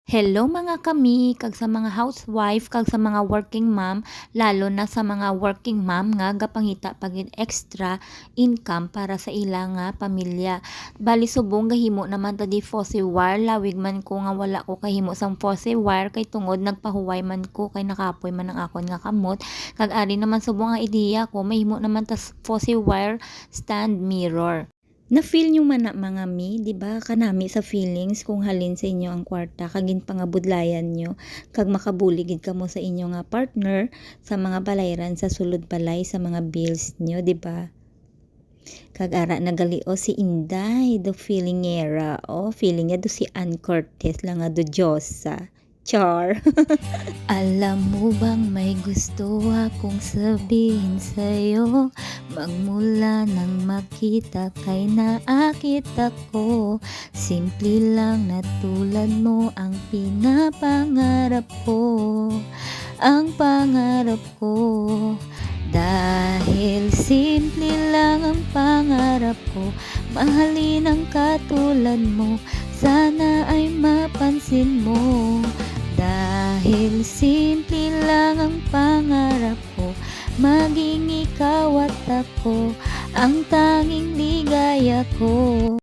Hello mga kami, kag sa mga housewife, kag sa mga working mom, lalo na sa mga working mom nga gapangita pagid extra income para sa ilang nga pamilya. Bali subong gahimo naman ta di fossil wire, lawig man ko nga wala ko kahimo sang fossil wire kay tungod nagpahuway man ko kay nakapoy man ang akon nga kamot. Kag ari naman subong nga ideya ko mahimo naman ta fossil wire stand mirror. Na-feel niyo man na mga mi, 'di ba, kanami sa feelings kung halin sa inyo ang kwarta kagin pangabudlayan nyo kag makabuli gid kamo sa inyo nga partner sa mga balayran sa sulod balay sa mga bills nyo, 'di ba? Kag ara nagalio si Inday do feelingera, o feeling niya do si Ann Cortez lang nga do Diyosa. Char. Alam mo bang may gusto akong sabihin sa'yo? Magmula nang makita kay naakit ako. Simple lang na tulad mo ang pinapangarap ko. Ang pangarap ko. Dahil simple lang ang pangarap ko. Mahalin ang katulad mo. Sana ay mapansin mo. Dahil simple lang ang pangarap ko, maging ikaw at ako, ang tanging ligaya ko.